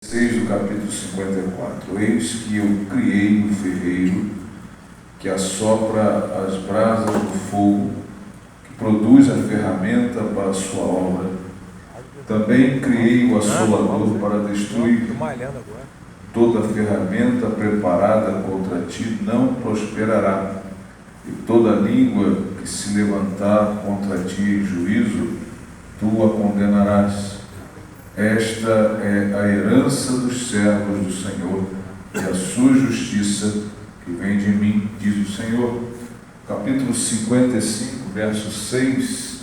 6 do capítulo 54. Eis que eu criei o ferreiro, que assopra as brasas do fogo, que produz a ferramenta para a sua obra. Também criei o assolador para destruir. Toda ferramenta preparada contra ti não prosperará, e toda língua que se levantar contra ti em juízo, tu a condenarás. Esta é a herança dos servos do Senhor, e a sua justiça que vem de mim, diz o Senhor. Capítulo 55, verso 6,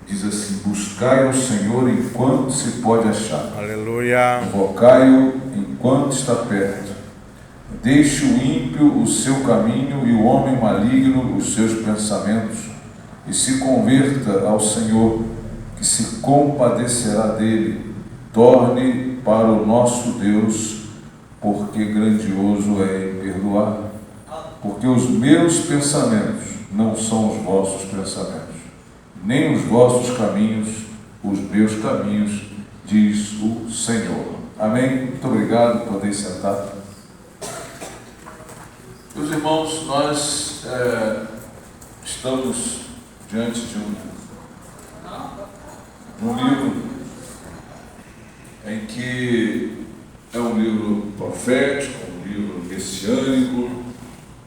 diz assim: buscai o Senhor enquanto se pode achar. Aleluia. Invocai-o enquanto está perto. Deixe o ímpio o seu caminho e o homem maligno os seus pensamentos, e se converta ao Senhor, que se compadecerá dele. Torne para o nosso Deus, porque grandioso é em perdoar. Porque os meus pensamentos não são os vossos pensamentos, nem os vossos caminhos, os meus caminhos, diz o Senhor. Amém? Muito obrigado, podem sentar. Meus irmãos, nós estamos diante de um livro em que é um livro profético, um livro messiânico,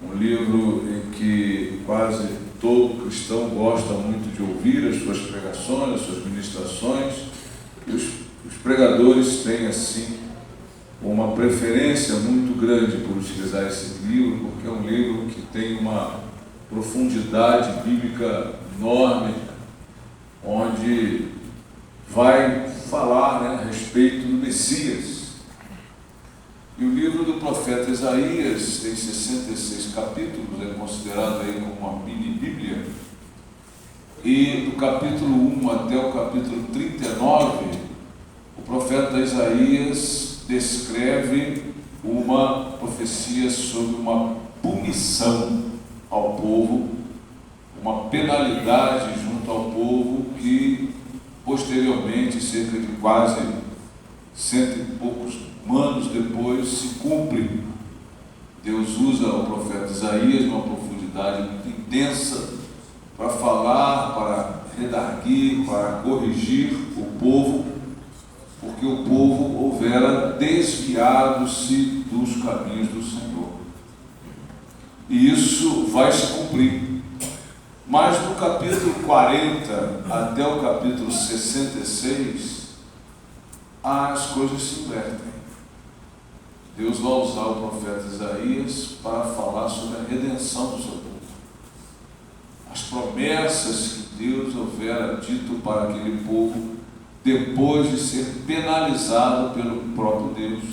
um livro em que quase todo cristão gosta muito de ouvir as suas pregações, as suas ministrações, e os pregadores têm assim uma preferência muito grande por utilizar esse livro, porque é um livro que tem uma profundidade bíblica enorme, onde vai falar a respeito do Messias. E o livro do profeta Isaías tem 66 capítulos, é considerado aí como uma mini-bíblia, e do capítulo 1 até o capítulo 39, o profeta Isaías descreve uma profecia sobre uma punição ao povo, uma penalidade junto ao povo que posteriormente, cerca de quase 100 e poucos anos depois, se cumpre. Deus usa o profeta Isaías numa profundidade muito intensa para falar, para redarguir, para corrigir o povo, porque o povo houvera desviado-se dos caminhos do Senhor. E isso vai se cumprir. Mas do capítulo 40 até o capítulo 66, as coisas se invertem. Deus vai usar o profeta Isaías para falar sobre a redenção do seu povo. As promessas que Deus houvera dito para aquele povo, depois de ser penalizado pelo próprio Deus.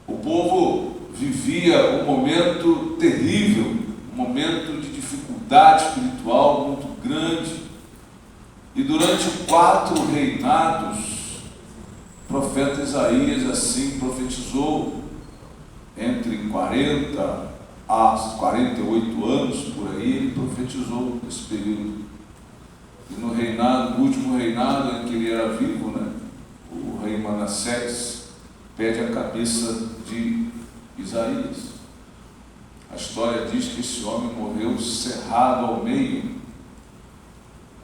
O povo vivia um momento terrível, um momento de dificuldade espiritual muito grande, e durante 4 reinados, o profeta Isaías assim profetizou, entre 40 a 48 anos, por aí, ele profetizou esse período. E no reinado, no último reinado em que ele era vivo, o rei Manassés pede a cabeça de Isaías. A história diz que esse homem morreu cerrado ao meio.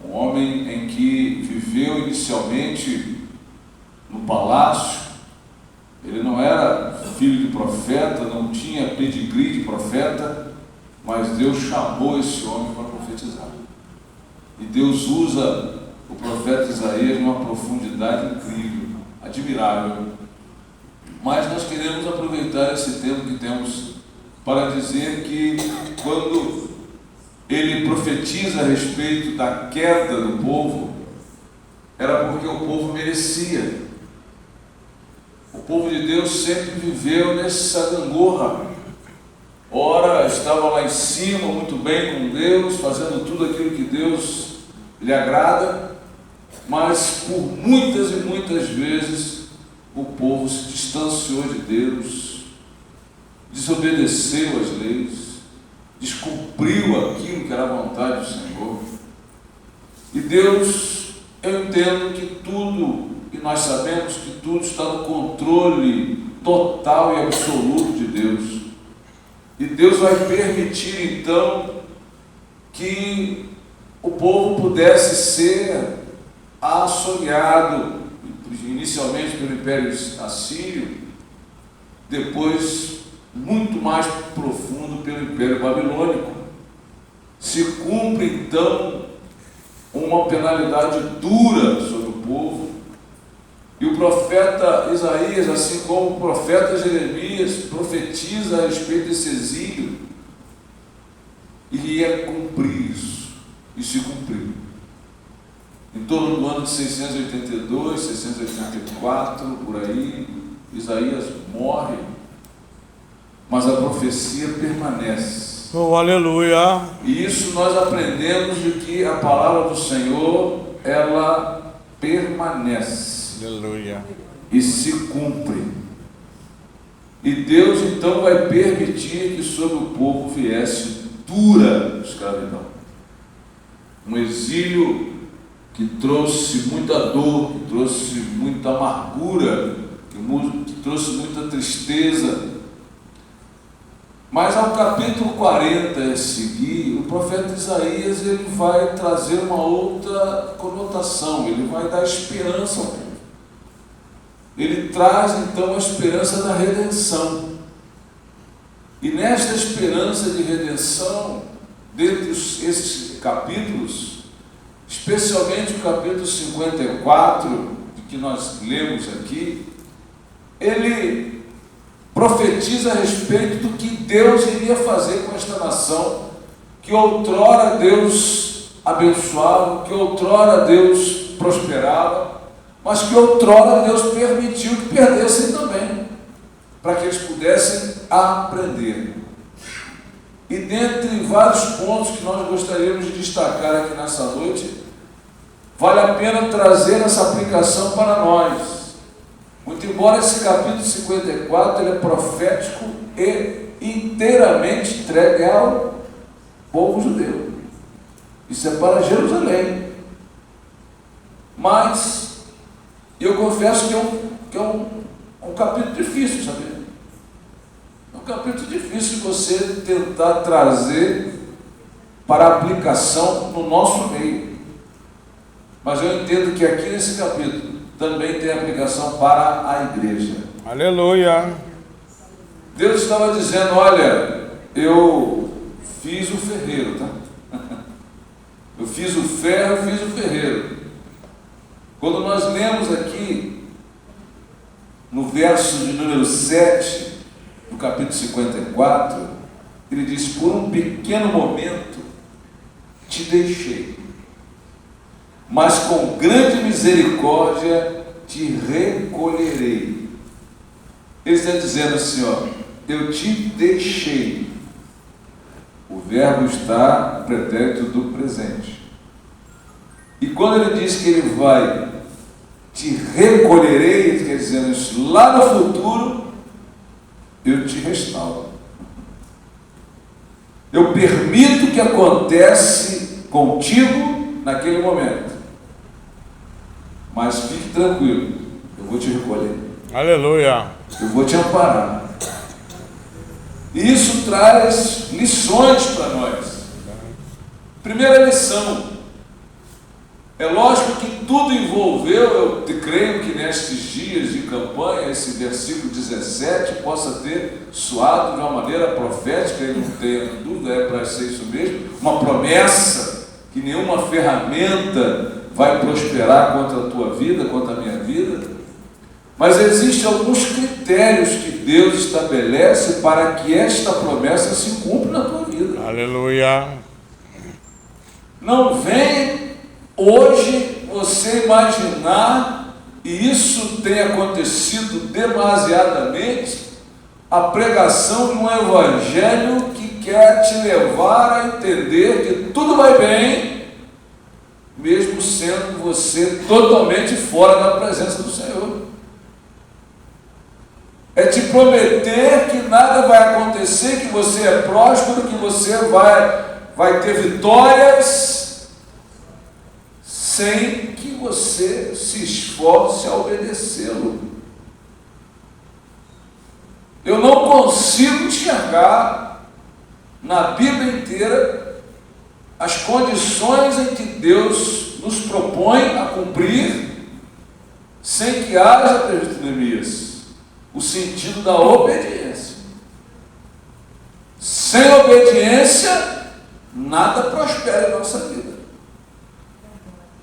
Um homem em que viveu inicialmente no palácio. Ele não era filho de profeta, não tinha pedigree de profeta, mas Deus chamou esse homem para profetizar. E Deus usa o profeta Isaías numa profundidade incrível, admirável. Mas nós queremos aproveitar esse tempo que temos para dizer que quando ele profetiza a respeito da queda do povo, era porque o povo merecia. O povo de Deus sempre viveu nessa gangorra. Ora, estava lá em cima, muito bem com Deus, fazendo tudo aquilo que Deus lhe agrada, mas por muitas e muitas vezes o povo se distanciou de Deus, desobedeceu às leis, descumpriu aquilo que era a vontade do Senhor. E Deus, eu entendo que tudo e nós sabemos que tudo está no controle total e absoluto de Deus. E Deus vai permitir então que o povo pudesse ser assolado, inicialmente pelo Império Assírio, depois muito mais profundo pelo Império Babilônico. Se cumpre então uma penalidade dura sobre o povo, e o profeta Isaías, assim como o profeta Jeremias, profetiza a respeito desse exílio, e ia cumprir isso, e se cumpriu. Em torno do ano de 682, 684, por aí, Isaías morre, mas a profecia permanece. Oh, aleluia! E isso nós aprendemos de que a palavra do Senhor, ela permanece. Aleluia! E se cumpre. E Deus então vai permitir que sobre o povo viesse dura escravidão. Um exílio que trouxe muita dor, que trouxe muita amargura, que trouxe muita tristeza. Mas ao capítulo 40 a seguir, o profeta Isaías ele vai trazer uma outra conotação, ele vai dar esperança ao povo. Ele traz então a esperança da redenção. E nesta esperança de redenção, dentre esses capítulos, especialmente o capítulo 54, de que nós lemos aqui, ele profetiza a respeito do que Deus iria fazer com esta nação, que outrora Deus abençoava, que outrora Deus prosperava, mas que outrora Deus permitiu que perdessem também, para que eles pudessem aprender. E dentre vários pontos que nós gostaríamos de destacar aqui nessa noite, vale a pena trazer essa aplicação para nós. Muito embora esse capítulo 54 ele é profético e inteiramente entregue ao povo judeu. Isso é para Jerusalém. Mas eu confesso que é um capítulo difícil, sabe? É um capítulo difícil você tentar trazer para aplicação no nosso meio. Mas eu entendo que aqui nesse capítulo também tem aplicação para a igreja. Aleluia! Deus estava dizendo, olha, eu fiz o ferreiro, tá? Eu fiz o ferro, fiz o ferreiro. Quando nós lemos aqui, no verso de número 7, do capítulo 54, ele diz, por um pequeno momento te deixei, mas com grande misericórdia te recolherei. Ele está dizendo assim, ó, eu te deixei. O verbo está no pretérito do presente. E quando ele diz que ele vai te recolherei, ele quer dizer isso, lá no futuro, eu te restauro. Eu permito que acontece contigo naquele momento. Mas fique tranquilo, eu vou te recolher. Aleluia! Eu vou te amparar. E isso traz lições para nós. Primeira lição. É lógico que tudo envolveu, eu creio que nestes dias de campanha, esse versículo 17 possa ter soado de uma maneira profética, e não tenha dúvida, é para ser isso mesmo, uma promessa que nenhuma ferramenta vai prosperar contra a tua vida, contra a minha vida. Mas existem alguns critérios que Deus estabelece para que esta promessa se cumpra na tua vida. Aleluia! Não vem hoje você imaginar, e isso tem acontecido demasiadamente, a pregação de um evangelho que quer te levar a entender que tudo vai bem, mesmo sendo você totalmente fora da presença do Senhor. É te prometer que nada vai acontecer, que você é próspero, que você vai ter vitórias, sem que você se esforce a obedecê-lo. Eu não consigo enxergar na Bíblia inteira as condições em que Deus nos propõe a cumprir sem que haja, presbítero Neemias, o sentido da obediência. Sem obediência, nada prospera em nossa vida.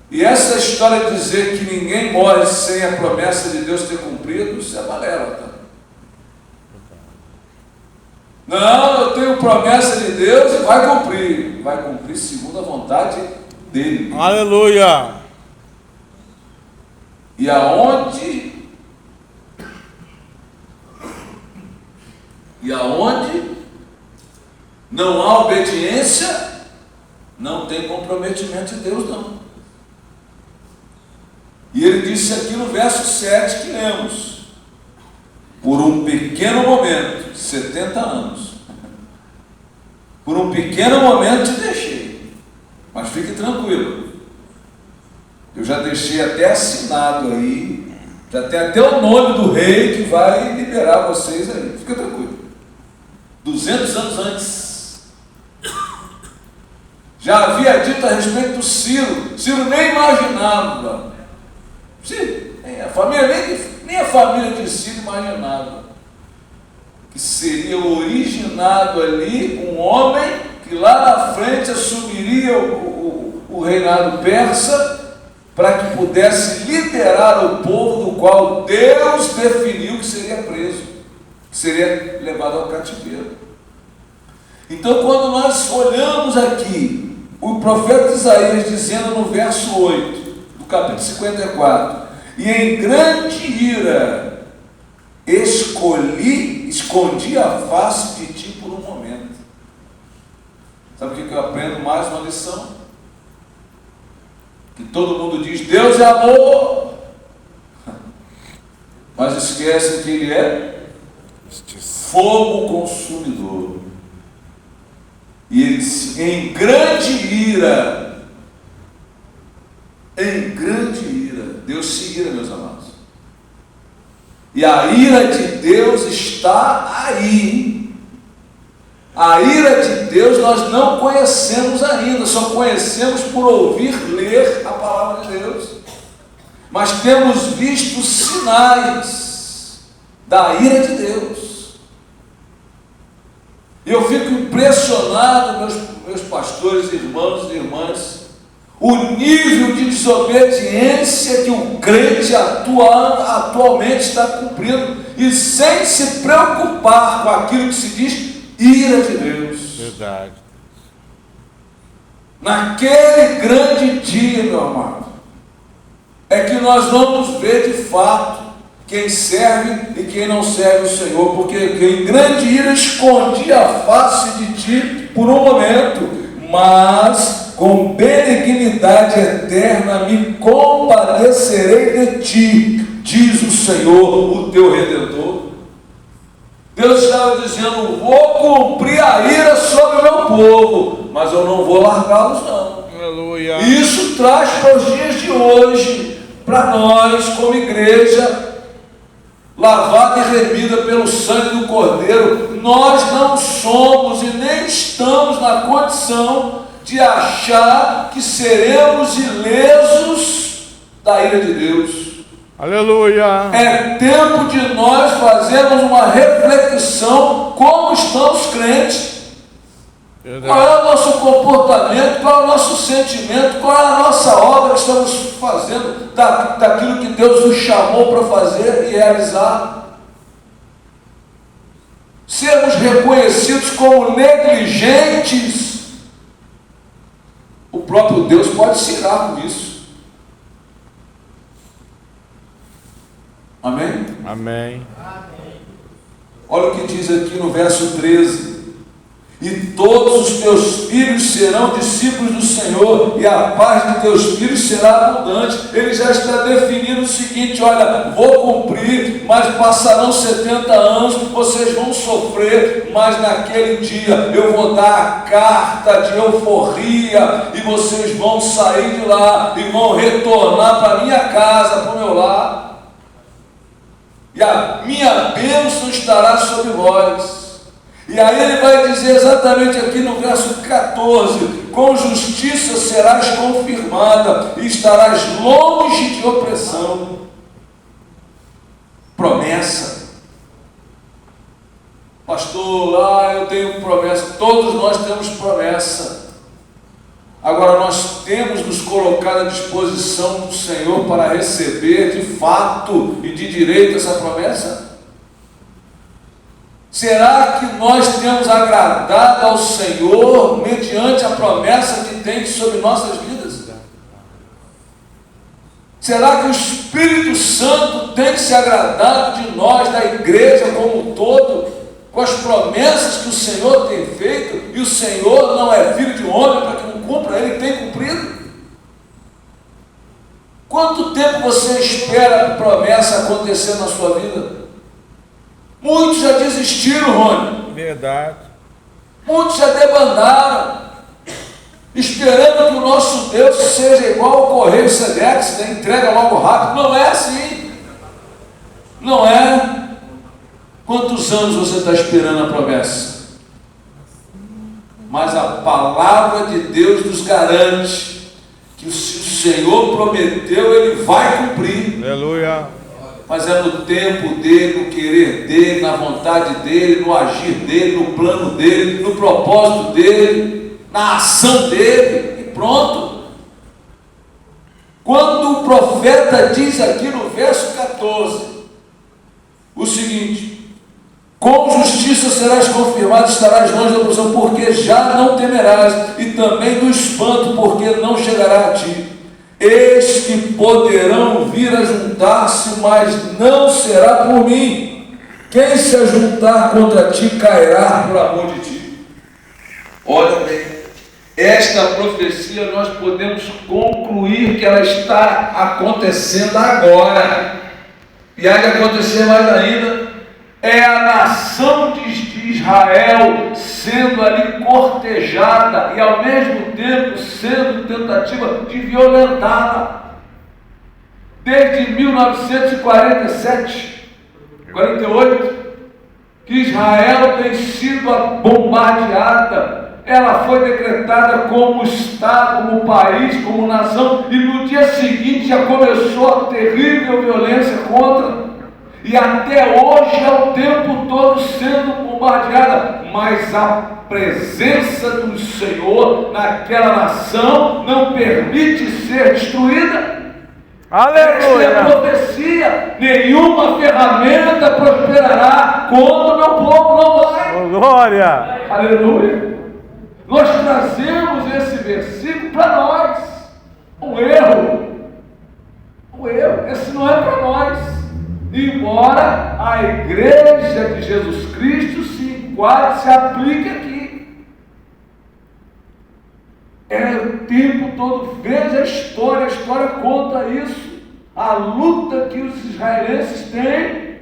E essa história de dizer que ninguém morre sem a promessa de Deus ter cumprido, isso é balela, tá? Não, eu tenho promessa de Deus e vai cumprir segundo a vontade dele. Aleluia. E aonde não há obediência, não tem comprometimento de Deus, não. E ele disse aqui no verso 7 que lemos: por um pequeno momento, 70 anos, por um pequeno momento te deixei, mas fique tranquilo, eu já deixei até assinado aí, já tem até o nome do rei que vai liberar vocês aí, fica tranquilo. 200 anos antes, já havia dito a respeito do Ciro. Ciro nem imaginava, nem a família de Ciro imaginava que seria originado ali um homem que lá na frente assumiria o reinado persa, para que pudesse liderar o povo do qual Deus definiu que seria preso, que seria levado ao cativeiro. Então, quando nós olhamos aqui o profeta Isaías dizendo no verso 8 do capítulo 54: e em grande ira escondi a face de ti por um momento. Sabe o que eu aprendo? Mais uma lição. Que todo mundo diz: Deus é amor, mas esquece que Ele é fogo consumidor. E Ele disse: em grande ira, Deus se ira, meus amados. E a ira de Deus está aí. A ira de Deus nós não conhecemos ainda, só conhecemos por ouvir, ler a palavra de Deus. Mas temos visto sinais da ira de Deus. E eu fico impressionado, meus pastores, irmãos e irmãs, o nível de desobediência que o crente atualmente está cumprindo, e sem se preocupar com aquilo que se diz ira de Deus. Verdade. Naquele grande dia, meu amado, é que nós vamos ver de fato quem serve e quem não serve o Senhor, porque em grande ira escondi a face de ti por um momento, mas com benignidade eterna me compadecerei de ti, diz o Senhor, o teu Redentor. Deus estava dizendo: vou cumprir a ira sobre o meu povo, mas eu não vou largá-los, não. Aleluia. E isso traz para os dias de hoje, para nós como igreja, lavada e remida pelo sangue do Cordeiro, nós não somos e nem estamos na condição de achar que seremos ilesos da ira de Deus. Aleluia. É tempo de nós fazermos uma reflexão como estão os crentes. Verdade. Qual é o nosso comportamento, qual é o nosso sentimento, qual é a nossa obra que estamos fazendo daquilo que Deus nos chamou para fazer e realizar. Sermos reconhecidos como negligentes, o próprio Deus pode se irar com isso. Amém? Amém. Olha o que diz aqui no verso 13: e todos os teus filhos serão discípulos do Senhor, e a paz de teus filhos será abundante. Ele já está definindo o seguinte: olha, vou cumprir, mas passarão 70 anos, vocês vão sofrer, mas naquele dia eu vou dar a carta de euforia, e vocês vão sair de lá e vão retornar para a minha casa, para o meu lar, e a minha bênção estará sobre vós. E aí ele vai dizer exatamente aqui no verso 14: com justiça serás confirmada e estarás longe de opressão. Promessa. Pastor, eu tenho promessa. Todos nós temos promessa. Agora nós temos nos colocado à disposição do Senhor para receber de fato e de direito essa promessa? Será que nós temos agradado ao Senhor mediante a promessa que tem sobre nossas vidas? Será que o Espírito Santo tem se agradado de nós, da igreja como um todo, com as promessas que o Senhor tem feito? E o Senhor não é filho de homem para que não cumpra, Ele tem cumprido. Quanto tempo você espera a promessa acontecer na sua vida? Muitos já desistiram, Rony. Verdade. Muitos já debandaram, esperando que o nosso Deus seja igual ao correio Sedex, né? Entrega logo rápido. Não é assim. Não é. Quantos anos você está esperando a promessa? Mas a palavra de Deus nos garante que se o Senhor prometeu, Ele vai cumprir. Aleluia. Mas é no tempo dele, no querer dele, na vontade dele, no agir dele, no plano dele, no propósito dele, na ação dele, e pronto. Quando o profeta diz aqui no verso 14 o seguinte: com justiça serás confirmado, estarás longe da opressão, porque já não temerás, e também do espanto, porque não chegará a ti. Eis que poderão vir a juntar-se, mas não será por mim. Quem se ajuntar contra ti cairá por amor de ti. Olha bem, esta profecia nós podemos concluir que ela está acontecendo agora. E há de acontecer mais ainda. É a nação de Israel sendo ali cortejada e ao mesmo tempo sendo tentativa de violentá-la. Desde 1947, 48, que Israel tem sido bombardeada. Ela foi decretada como Estado, como país, como nação, e no dia seguinte já começou a terrível violência contra. E até hoje é o tempo todo sendo bombardeada, mas a presença do Senhor naquela nação não permite ser destruída. Aleluia! Esta é a profecia. Nenhuma ferramenta prosperará contra o meu povo, não vai. Oh, glória! Aleluia! Nós trazemos esse versículo para nós. Um erro. Esse não é para nós. Embora a igreja de Jesus Cristo se enquadre, se aplique aqui. É o tempo todo, veja a história conta isso, a luta que os israelenses têm,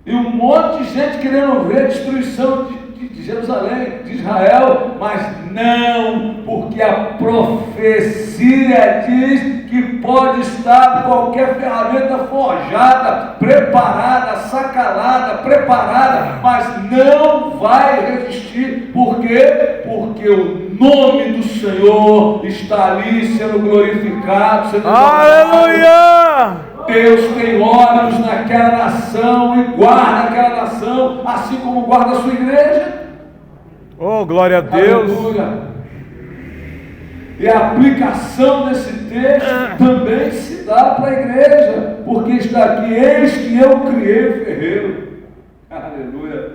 e um monte de gente querendo ver a destruição de Jerusalém, de Israel, mas não, porque a profecia diz que pode estar qualquer ferramenta forjada, preparada, sacalada, preparada, mas não vai resistir. Por quê? Porque o nome do Senhor está ali sendo glorificado, sendo aleluia! Deus tem olhos naquela nação e guarda aquela nação, assim como guarda a sua igreja. Oh, glória a Deus! Aleluia. E a aplicação desse texto também se dá para a igreja, porque está aqui: eis que eu criei o ferreiro, aleluia,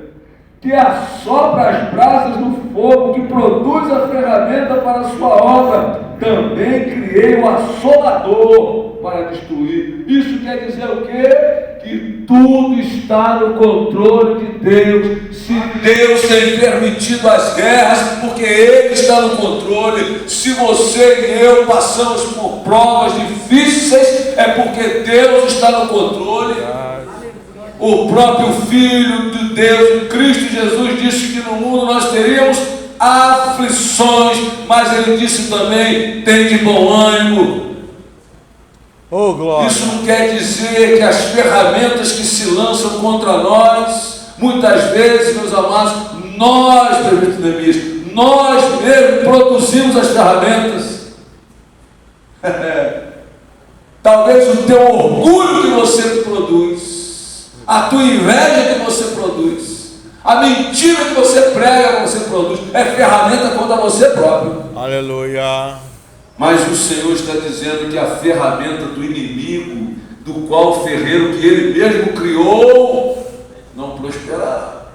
que assopra as brasas no fogo, que produz a ferramenta para a sua obra. Também criei o assolador para destruir. Isso quer dizer o quê? Que tudo está no controle de Deus. Se Deus tem permitido as guerras, porque Ele está no controle. Se você e eu passamos por provas difíceis, é porque Deus está no controle. O próprio Filho de Deus, Cristo Jesus, disse que no mundo nós teríamos aflições, mas Ele disse também: tem de bom ânimo. Oh, glória. Isso não quer dizer que as ferramentas que se lançam contra nós, muitas vezes, meus amados, nós mesmos produzimos as ferramentas. Talvez o teu orgulho que você produz, a tua inveja que você produz, a mentira que você prega, que você produz, é ferramenta contra você próprio. Aleluia. Mas o Senhor está dizendo que a ferramenta do inimigo, do qual o ferreiro que Ele mesmo criou, não prosperará.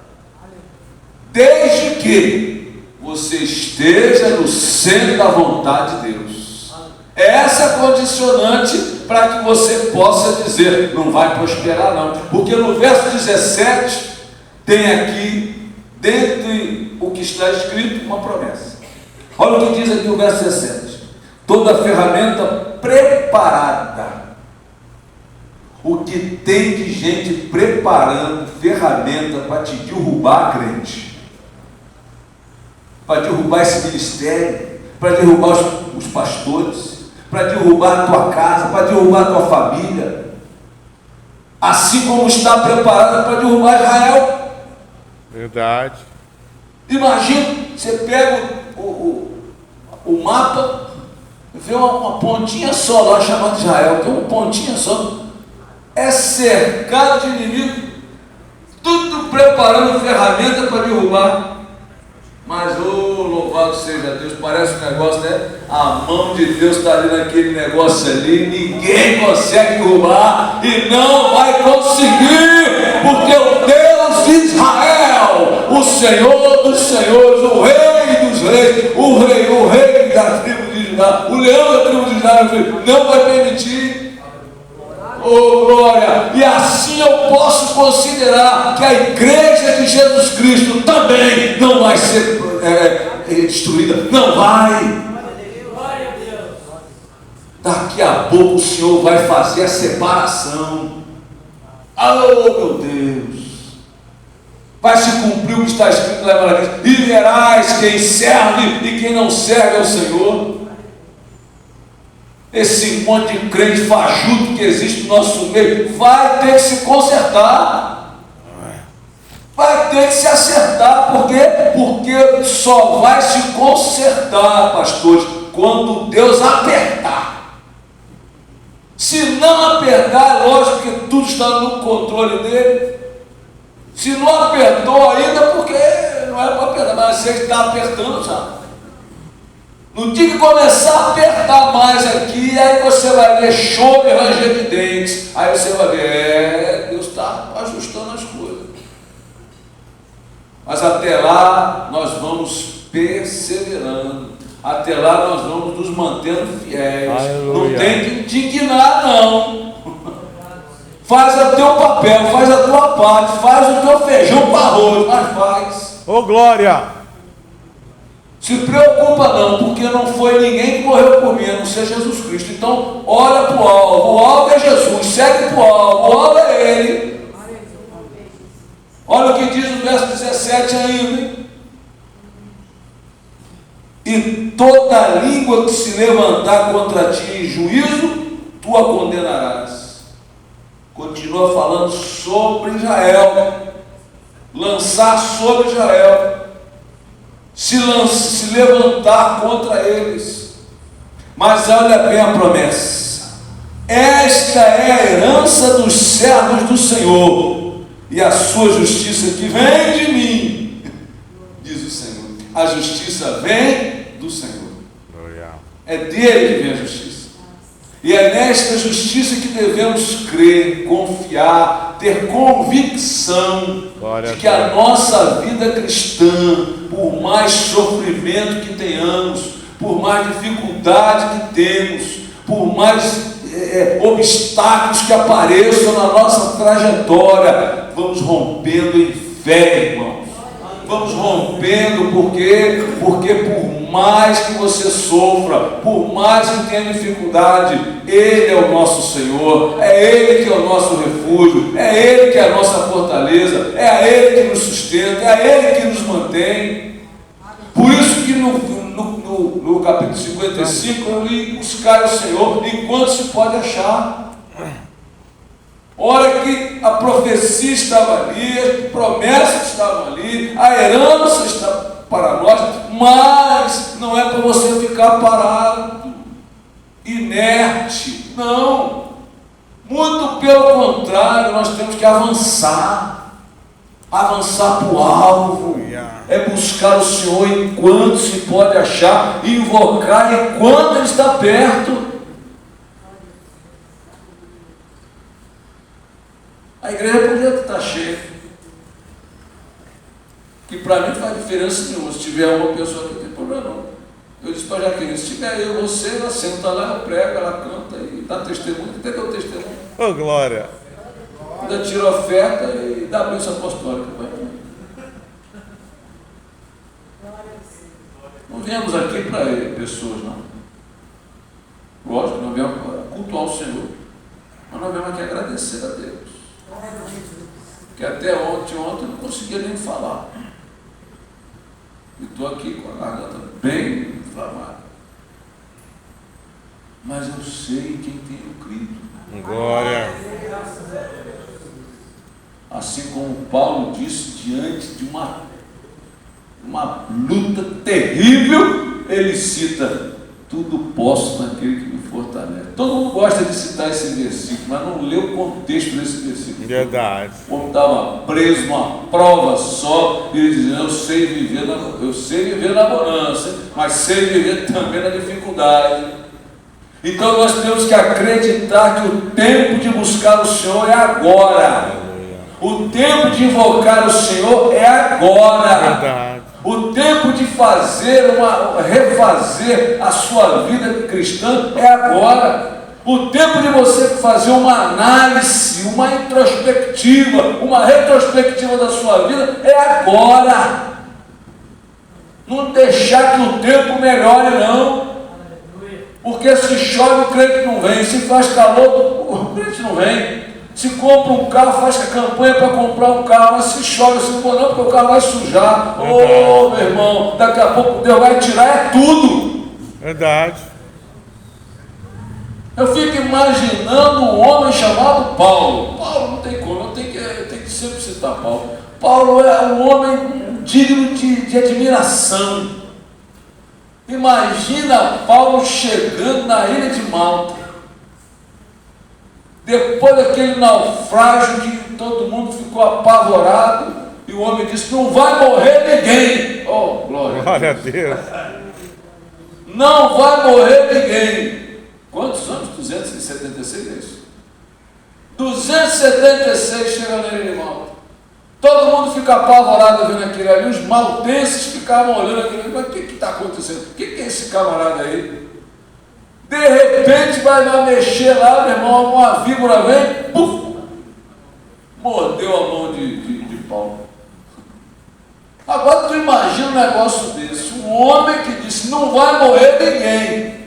Desde que você esteja no centro da vontade de Deus. Essa é a condicionante para que você possa dizer: não vai prosperar não. Porque no verso 17 tem aqui, dentre o que está escrito, uma promessa. Olha o que diz aqui o verso 17: toda ferramenta preparada. O que tem de gente preparando ferramenta para te derrubar, crente, para derrubar esse ministério, para derrubar os pastores, para derrubar a tua casa, para derrubar a tua família, assim como está preparada para derrubar Israel. Verdade. Imagina, você pega o mapa, vê uma pontinha só lá chamada Israel, tem uma pontinha só, é cercado de inimigo, tudo preparando ferramenta para derrubar. Mas, louvado seja Deus, parece um negócio, né? A mão de Deus está ali naquele negócio ali, ninguém consegue derrubar e não vai conseguir, porque o Deus de Israel, o Senhor dos senhores, o Rei dos reis, o rei da tribo de Judá, o leão da tribo de Judá, não vai permitir. Oh, glória! E assim eu posso considerar que a igreja de Jesus Cristo também não vai ser destruída. Não vai. Daqui a pouco o Senhor vai fazer a separação. Oh, meu Deus! Vai se cumprir o que está escrito lá em Malaquias: e verás quem serve e quem não serve ao Senhor. Esse monte de crente fajuto que existe no nosso meio vai ter que se consertar, vai ter que se acertar. Por quê? Porque só vai se consertar, pastores, quando Deus apertar. Se não apertar, é lógico que tudo está no controle dele. Se não apertou ainda, porque não é para apertar, mas você está apertando já. No dia que começar a apertar mais aqui, aí você vai ver choro e ranger de dentes. Aí você vai ver, Deus está ajustando as coisas. Mas até lá nós vamos perseverando. Até lá nós vamos nos mantendo fiéis. Aleluia. Não tem que indignar, não. Faz o teu papel, faz a tua parte, faz o teu feijão para arroz, mas faz. Oh, glória! Se preocupa não, porque não foi ninguém que morreu por mim, a não ser Jesus Cristo. Então, olha para o alvo é Jesus, segue para o alvo é Ele. Olha o que diz no verso 17 ainda. E toda língua que se levantar contra ti em juízo, tu a condenarás. Continua falando sobre Israel, lançar sobre Israel. Se levantar contra eles. Mas olha bem a promessa: esta é a herança dos servos do Senhor, e a sua justiça que vem de mim, diz o Senhor. A justiça vem do Senhor. É dele que vem a justiça. E é nesta justiça que devemos crer, confiar, ter convicção de que a nossa vida cristã, por mais sofrimento que tenhamos, por mais dificuldade que temos, por mais obstáculos que apareçam na nossa trajetória, vamos rompendo em fé, irmãos. Vamos rompendo, porque por mais que você sofra, por mais que tenha dificuldade, Ele é o nosso Senhor, é Ele que é o nosso refúgio, é Ele que é a nossa fortaleza, é a Ele que nos sustenta, é a Ele que nos mantém. Por isso que no capítulo 55 eu li: buscar o Senhor enquanto se pode achar. Hora que a profecia estava ali, as promessas estavam ali, a herança está para nós, mas não é para você ficar parado, inerte, não. Muito pelo contrário, nós temos que avançar para o alvo, é buscar o Senhor enquanto se pode achar, invocar enquanto Ele está perto. A igreja podia estar cheia, que para mim não faz diferença nenhuma. Se tiver uma pessoa que não tem problema não. Eu disse para a Jaqueline: se tiver eu, você, ela senta lá, ela prega, ela canta e dá testemunho. Até deu testemunho. Oh, glória! Ainda tira a oferta e dá a bênção apostólica. Não viemos aqui para pessoas, não. Lógico, não viemos para cultuar o Senhor, mas nós viemos aqui agradecer a Deus. Que até ontem eu não conseguia nem falar. E estou aqui com a garganta bem inflamada. Mas eu sei quem tenho crido. Glória! Assim como Paulo disse, diante de uma luta terrível, ele cita: tudo posso naquele que me fortalece. Todo mundo gosta de citar esse versículo, mas não lê o contexto desse versículo. Verdade. O homem estava preso numa prova só, e ele dizia: eu sei viver na bonança, mas sei viver também na dificuldade. Então nós temos que acreditar que o tempo de buscar o Senhor é agora. O tempo de invocar o Senhor é agora. Verdade. O tempo de refazer a sua vida cristã é agora. O tempo de você fazer uma análise, uma introspectiva, uma retrospectiva da sua vida é agora. Não deixar que o tempo melhore, não. Porque se chove, o crente não vem. Se faz calor, o crente não vem. Se compra um carro, faz a campanha para comprar um carro, mas se chove, se não for não, porque o carro vai sujar. Ô, meu irmão, daqui a pouco Deus vai tirar tudo. Verdade. Eu fico imaginando um homem chamado Paulo. Paulo não tem como, eu tenho que sempre citar Paulo. Paulo é um homem digno de admiração. Imagina Paulo chegando na ilha de Malta. Depois daquele naufrágio que todo mundo ficou apavorado, e o homem disse: não vai morrer ninguém. Oh, glória a Deus. Não vai morrer ninguém. Quantos anos? 276 é isso? 276 chega na ilha de Malta. Todo mundo fica apavorado vendo aquilo ali. Os maltenses ficavam olhando aquilo ali. Mas o que está acontecendo? O que é esse camarada aí? De repente vai mexer lá, meu irmão, uma víbora vem, puf, mordeu a mão de Paulo. Agora tu imagina um negócio desse, um homem que disse: não vai morrer ninguém.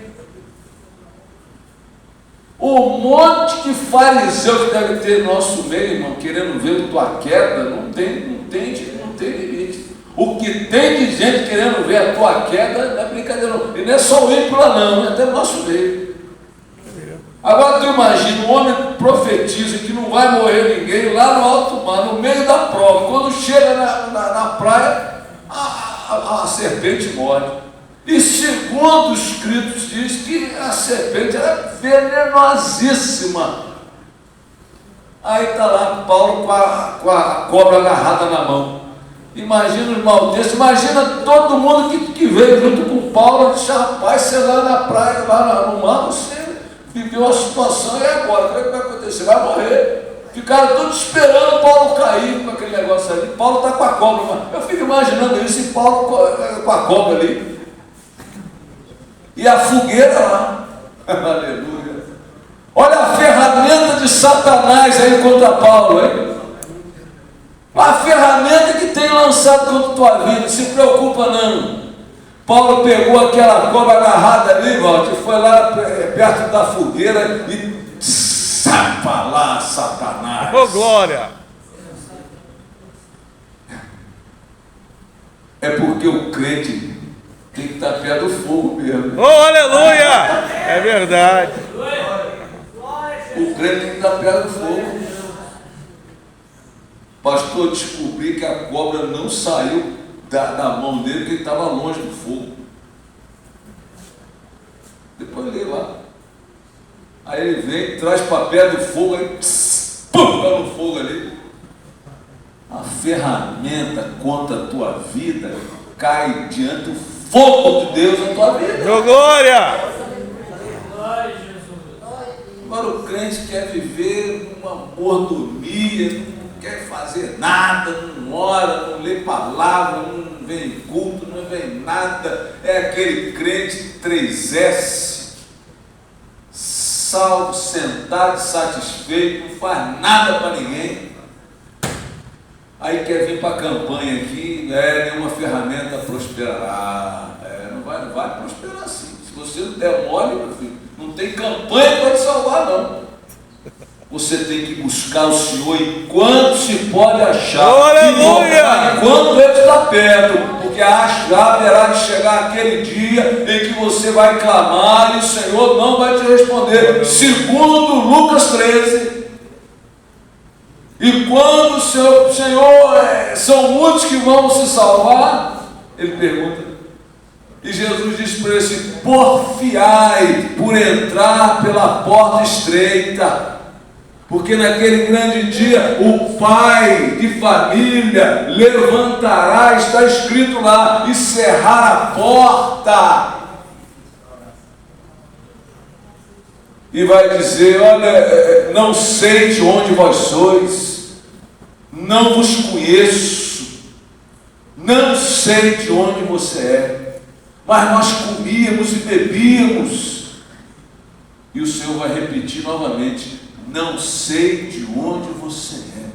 O monte de fariseu que deve ter no nosso meio, irmão, querendo ver tua queda, não tem limite. O que tem de gente querendo ver a tua queda não é brincadeira, não. E não é só o ímpio lá, não, é até no nosso meio. Agora tu imagina, um homem profetiza que não vai morrer ninguém lá no alto mar, no meio da prova. Quando chega na praia, a serpente morde. E segundo os escritos diz que a serpente era venenosíssima. Aí está lá Paulo com a cobra agarrada na mão. Imagina os malditos, imagina todo mundo que veio junto com Paulo e disse: rapaz, você lá na praia, lá no mar, você viveu a situação e agora, o que vai acontecer? Vai morrer. Ficaram todos esperando Paulo cair com aquele negócio ali. Paulo está com a cobra, eu fico imaginando isso, e Paulo com a cobra ali. E a fogueira lá. Aleluia. Olha a ferramenta de Satanás aí contra Paulo, hein? A ferramenta que tem lançado contra a tua vida, não se preocupa não. Paulo pegou aquela cobra agarrada ali, Walter, foi lá perto da fogueira e sapa lá, Satanás. Ô, glória! É porque o crente tem que estar perto do fogo mesmo. Oh, aleluia! É verdade. O crente tem que estar perto do fogo. Pastor, descobri que a cobra não saiu da mão dele porque ele estava longe do fogo. Depois ele lá. Aí ele vem, traz para perto do fogo, aí pum, cai no fogo ali. A ferramenta contra a tua vida cai diante do fogo de Deus na tua vida. Ô, glória! Agora o crente quer viver numa mordomia, não quer fazer nada, não ora, não lê palavra, não vem em culto, não vem nada. É aquele crente 3S, salvo, sentado, satisfeito, não faz nada para ninguém. Aí quer vir para a campanha aqui, nenhuma ferramenta prosperará. Não vai prosperar assim. Se você não der mole, meu filho, não tem campanha para te salvar, não. Você tem que buscar o Senhor enquanto se pode achar. Aleluia! Enquanto Ele está perto, porque haverá de chegar aquele dia em que você vai clamar e o Senhor não vai te responder. Segundo Lucas 13. E quando o Senhor, são muitos que vão se salvar, Ele pergunta. E Jesus diz para ele: porfiai por entrar pela porta estreita, porque naquele grande dia o pai de família levantará, está escrito lá, e cerrar a porta, e vai dizer: olha, não sei de onde vós sois, não vos conheço, não sei de onde você é, mas nós comíamos e bebíamos. E o Senhor vai repetir novamente: não sei de onde você é.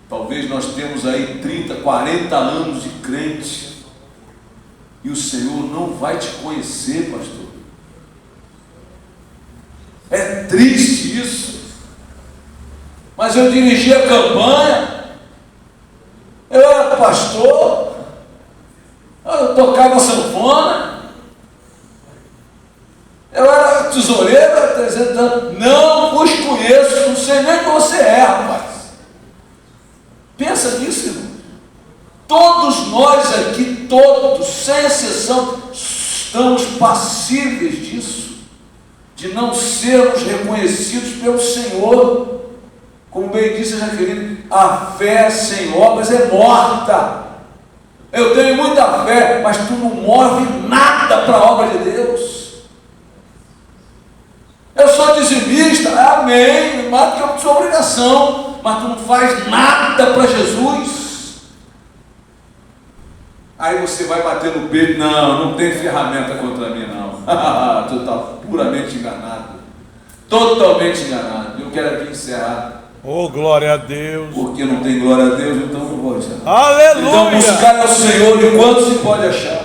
Talvez nós temos aí 30, 40 anos de crente, e o Senhor não vai te conhecer, pastor. É triste isso. Mas eu dirigi a campanha, eu era pastor, eu tocava sanfona, eu era tesoureiro há 300 anos. Não vos conheço, não sei nem quem você é, rapaz. Pensa nisso, irmão. Todos nós aqui, todos, sem exceção, estamos passíveis disso, de não sermos reconhecidos pelo Senhor. Como bem disse a Jaqueline, a fé sem obras é morta. Eu tenho muita fé, mas tu não move nada para a obra de Deus. Eu sou dizimista, amém, mas que é sua obrigação, mas tu não faz nada para Jesus. Aí você vai bater no peito: não tem ferramenta contra mim, não. Tu está puramente enganado, totalmente enganado. Eu quero aqui encerrar. Oh, glória a Deus. Porque não tem glória a Deus, então não vou encerrar. Aleluia! Então buscar ao Senhor enquanto se pode achar,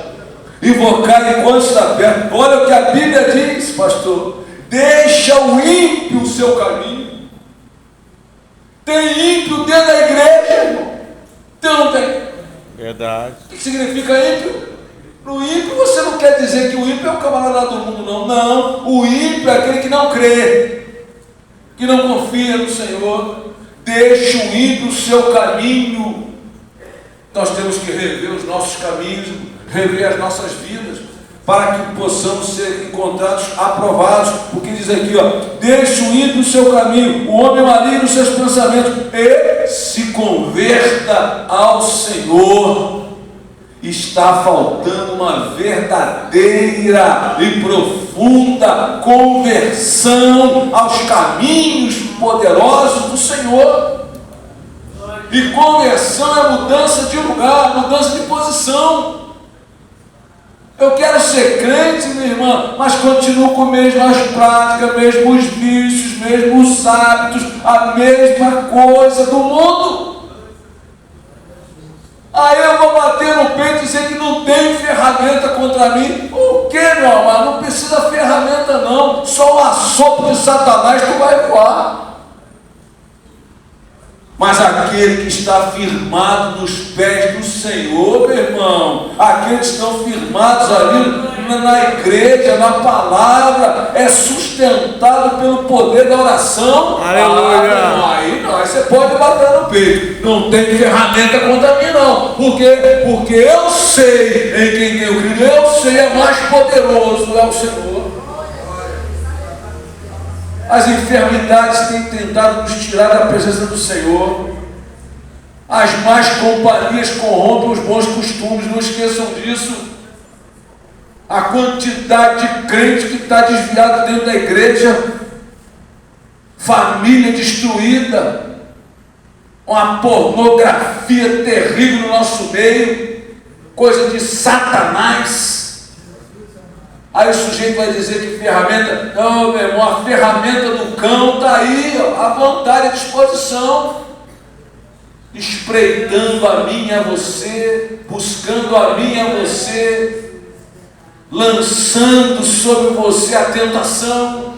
invocar enquanto está perto. Olha o que a Bíblia diz, pastor: deixa o ímpio o seu caminho. Tem ímpio dentro da igreja, irmão? Então não tem. Verdade. O que significa ímpio? No ímpio você não quer dizer que o ímpio é o camarada do mundo, não. Não, o ímpio é aquele que não crê, que não confia no Senhor. Deixa o ímpio o seu caminho. Nós temos que rever os nossos caminhos, rever as nossas vidas, para que possamos ser encontrados aprovados. Porque diz aqui, deixa o ímpio o seu caminho, o homem maligno os seus pensamentos, e se converta ao Senhor. Está faltando uma verdadeira e profunda conversão aos caminhos poderosos do Senhor. E conversão é mudança de lugar, mudança de posição. Eu quero ser crente, minha irmã, mas continuo com as mesmas práticas, mesmos vícios, mesmos hábitos, a mesma coisa do mundo. Aí eu vou bater no peito e dizer que não tem ferramenta contra mim. O que, meu amado? Não precisa ferramenta não. Só um assopro de Satanás tu vai voar. Mas aquele que está firmado nos pés do Senhor, meu irmão, aqueles que estão firmados ali na igreja, na palavra, é sustentado pelo poder da oração. Aleluia! Aí não, aí você pode bater no peito. Não tem ferramenta contra mim não. Por quê? Porque eu sei em quem eu creio. Eu sei, é mais poderoso, é o Senhor. As enfermidades têm tentado nos tirar da presença do Senhor. As más companhias corrompem os bons costumes, não esqueçam disso. A quantidade de crente que está desviado dentro da igreja, família destruída, uma pornografia terrível no nosso meio, coisa de Satanás. Aí o sujeito vai dizer que ferramenta, não, meu irmão, a ferramenta do cão está aí, ó, à vontade, à disposição, espreitando a mim e a você, buscando a mim e a você, lançando sobre você a tentação.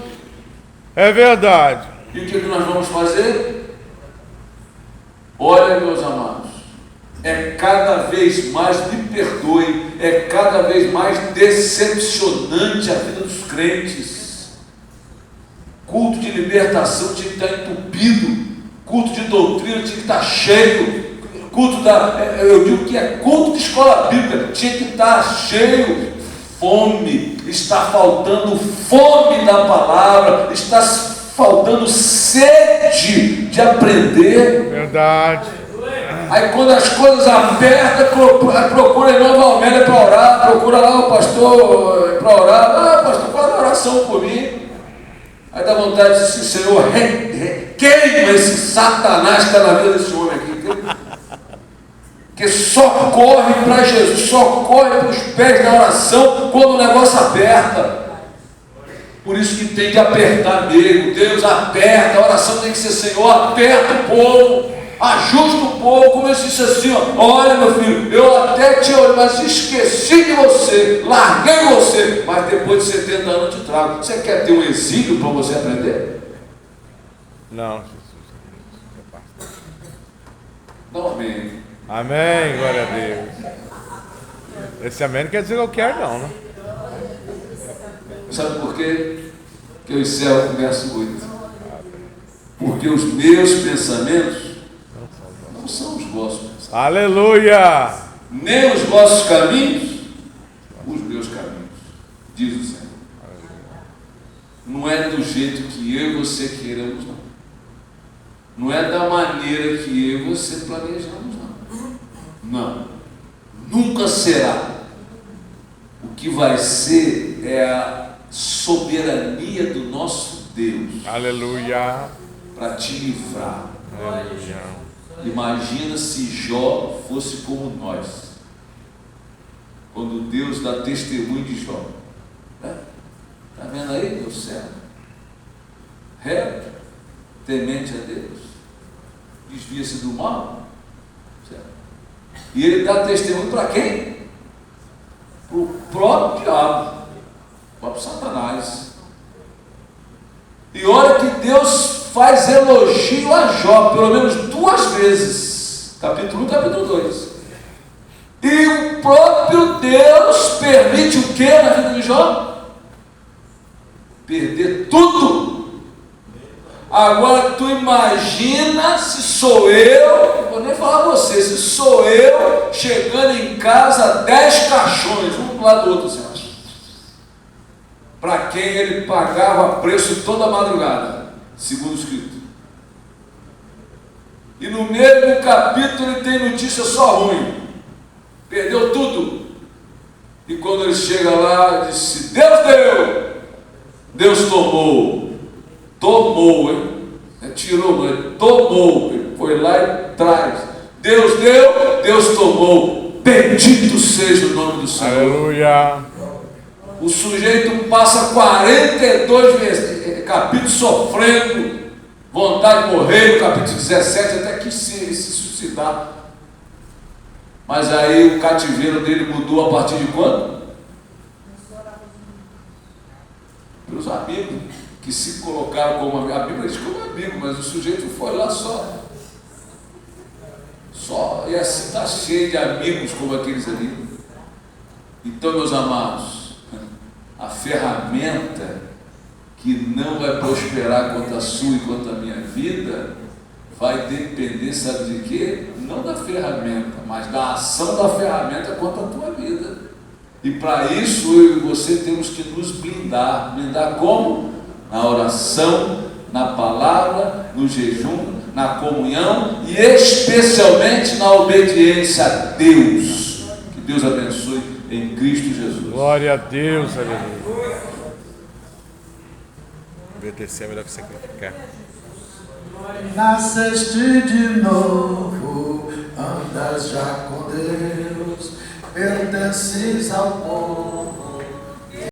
É verdade. E o que nós vamos fazer? Olha, meus amados, é cada vez mais, me perdoe, é cada vez mais decepcionante a vida dos crentes. Culto de libertação tinha que estar entupido, culto de doutrina tinha que estar cheio, eu digo que é culto de escola bíblica, tinha que estar cheio. Fome, está faltando fome da palavra, está faltando sede de aprender. Verdade. Aí quando as coisas apertam, procura em Nova Almédia para orar, procura lá o pastor para orar. Pastor, faz uma oração por mim. Aí dá vontade de dizer, Senhor, queima esse Satanás que está na vida desse homem aqui. Que só corre para Jesus, só corre para os pés da oração quando o negócio aperta. Por isso que tem que apertar mesmo. Deus aperta, a oração tem que ser, Senhor, aperta o povo, ajusta o povo. Como eu disse assim, ó, olha meu filho, eu até te olho, mas esqueci de você, larguei você, mas depois de 70 anos eu te trago. Você quer ter um exílio para você aprender? Não. Não, amém. Amém, glória a Deus. Esse amém não quer dizer que eu quero não, né? Sabe por quê? Que eu encerro com o verso 8. Porque os meus pensamentos não são os vossos pensamentos. Aleluia! Nem os vossos caminhos, os meus caminhos, diz o Senhor. Não é do jeito que eu e você queremos, não. Não é da maneira que eu e você planejamos, não. Não. Nunca será. O que vai ser é a soberania do nosso Deus. Aleluia! Para te livrar. Aleluia! Imagina se Jó fosse como nós. Quando Deus dá testemunho de Jó. Está vendo aí, meu servo? Reto, temente a Deus, desvia-se do mal. Certo? E ele dá testemunho para quem? Para o próprio diabo, o próprio Satanás. E olha que Deus faz elogio a Jó, pelo menos 2 vezes, capítulo 1 e capítulo 2. E o próprio Deus permite o que na vida de Jó? Perder tudo. Agora tu imagina se sou eu, não vou nem falar você, se sou eu chegando em casa 10 caixões, um do lado do outro, assim, para quem ele pagava preço toda madrugada, segundo escrito. E no mesmo capítulo ele tem notícia só ruim, perdeu tudo. E quando ele chega lá, disse: Deus deu, Deus tomou, hein? Tirou, mas tomou. Ele foi lá e traz. Deus deu, Deus tomou. Bendito seja o nome do Senhor. Aleluia. O sujeito passa 42 capítulos sofrendo, vontade de morrer, no capítulo 17 até que se suicidar. Mas aí o cativeiro dele mudou a partir de quando? Pelos amigos que se colocaram como amigo. A Bíblia diz como amigo, mas o sujeito foi lá só. E assim está cheio de amigos como aqueles ali. Então, meus amados, a ferramenta que não vai prosperar quanto a sua e quanto a minha vida vai depender, sabe de quê? Não da ferramenta, mas da ação da ferramenta quanto à tua vida. E para isso eu e você temos que nos blindar. Blindar como? Na oração, na palavra, no jejum, na comunhão e especialmente na obediência a Deus. Que Deus abençoe em Cristo Jesus. Glória a Deus, aleluia. Obedecer é melhor que sacrificar. Nasceste de novo, andas já com Deus, pertences ao povo.